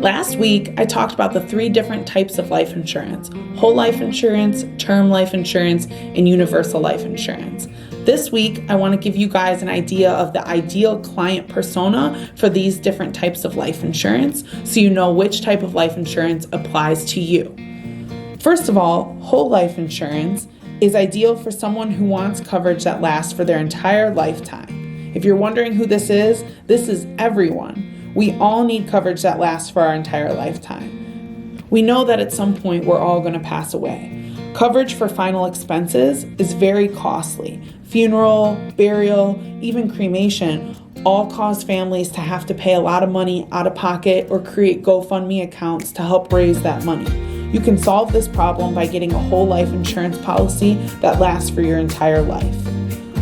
Last week, I talked about the 3 different types of life insurance: whole life insurance, term life insurance, and universal life insurance. This week, I want to give you guys an idea of the ideal client persona for these different types of life insurance, so you know which type of life insurance applies to you. First of all, whole life insurance is ideal for someone who wants coverage that lasts for their entire lifetime. If you're wondering who this is everyone. We all need coverage that lasts for our entire lifetime. We know that at some point we're all going to pass away. Coverage for final expenses is very costly. Funeral, burial, even cremation all cause families to have to pay a lot of money out of pocket or create GoFundMe accounts to help raise that money. You can solve this problem by getting a whole life insurance policy that lasts for your entire life.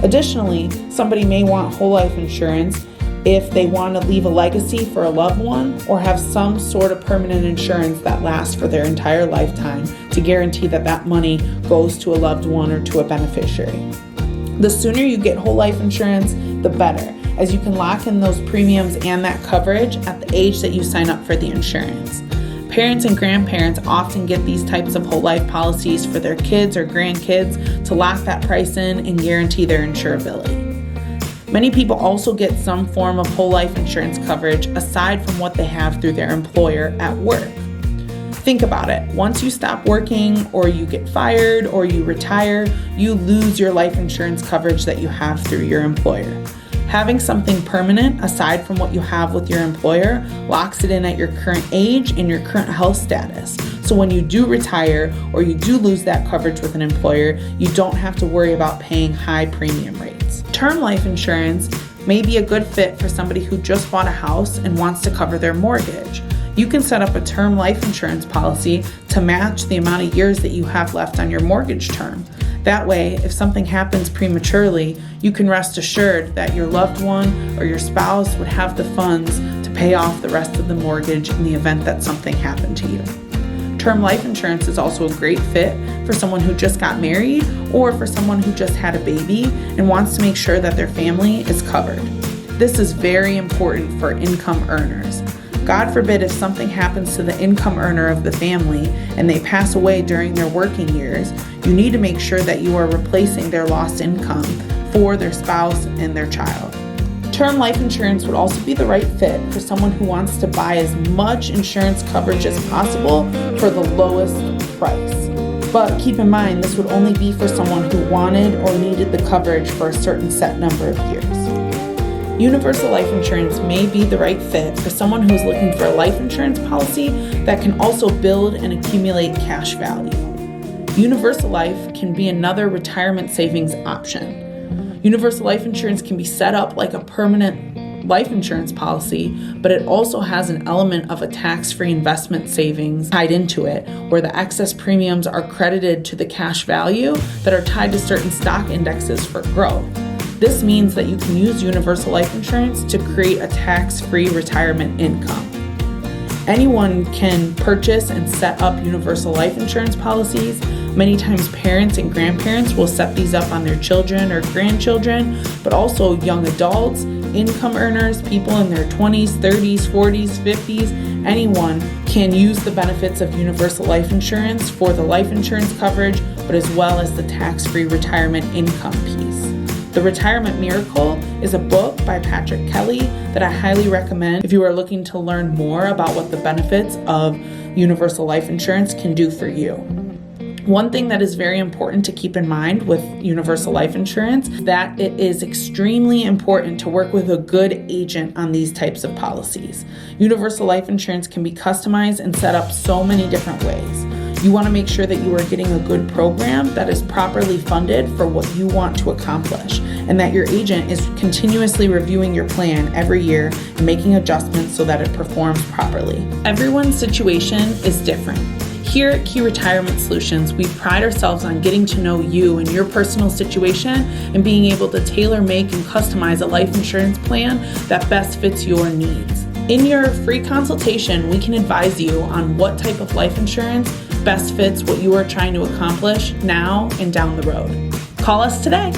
Additionally, somebody may want whole life insurance if they want to leave a legacy for a loved one or have some sort of permanent insurance that lasts for their entire lifetime to guarantee that that money goes to a loved one or to a beneficiary. The sooner you get whole life insurance, the better, as you can lock in those premiums and that coverage at the age that you sign up for the insurance. Parents and grandparents often get these types of whole life policies for their kids or grandkids to lock that price in and guarantee their insurability. Many people also get some form of whole life insurance coverage aside from what they have through their employer at work. Think about it. Once you stop working or you get fired or you retire, you lose your life insurance coverage that you have through your employer. Having something permanent aside from what you have with your employer locks it in at your current age and your current health status. So when you do retire or you do lose that coverage with an employer, you don't have to worry about paying high premium rates. Term life insurance may be a good fit for somebody who just bought a house and wants to cover their mortgage. You can set up a term life insurance policy to match the amount of years that you have left on your mortgage term. That way, if something happens prematurely, you can rest assured that your loved one or your spouse would have the funds to pay off the rest of the mortgage in the event that something happened to you. Term life insurance is also a great fit for someone who just got married or for someone who just had a baby and wants to make sure that their family is covered. This is very important for income earners. God forbid if something happens to the income earner of the family and they pass away during their working years, you need to make sure that you are replacing their lost income for their spouse and their child. Term life insurance would also be the right fit for someone who wants to buy as much insurance coverage as possible for the lowest price. But keep in mind, this would only be for someone who wanted or needed the coverage for a certain set number of years. Universal life insurance may be the right fit for someone who is looking for a life insurance policy that can also build and accumulate cash value. Universal life can be another retirement savings option. Universal life insurance can be set up like a permanent life insurance policy, but it also has an element of a tax-free investment savings tied into it, where the excess premiums are credited to the cash value that are tied to certain stock indexes for growth. This means that you can use universal life insurance to create a tax-free retirement income. Anyone can purchase and set up universal life insurance policies. Many times parents and grandparents will set these up on their children or grandchildren, but also young adults, income earners, people in their 20s, 30s, 40s, 50s. Anyone can use the benefits of universal life insurance for the life insurance coverage, but as well as the tax-free retirement income piece. The Retirement Miracle is a book by Patrick Kelly that I highly recommend if you are looking to learn more about what the benefits of universal life insurance can do for you. One thing that is very important to keep in mind with universal life insurance, that it is extremely important to work with a good agent on these types of policies. Universal life insurance can be customized and set up so many different ways. You want to make sure that you are getting a good program that is properly funded for what you want to accomplish, and that your agent is continuously reviewing your plan every year and making adjustments so that it performs properly. Everyone's situation is different. Here at Key Retirement Solutions, we pride ourselves on getting to know you and your personal situation and being able to tailor make and customize a life insurance plan that best fits your needs. In your free consultation, we can advise you on what type of life insurance best fits what you are trying to accomplish now and down the road. Call us today.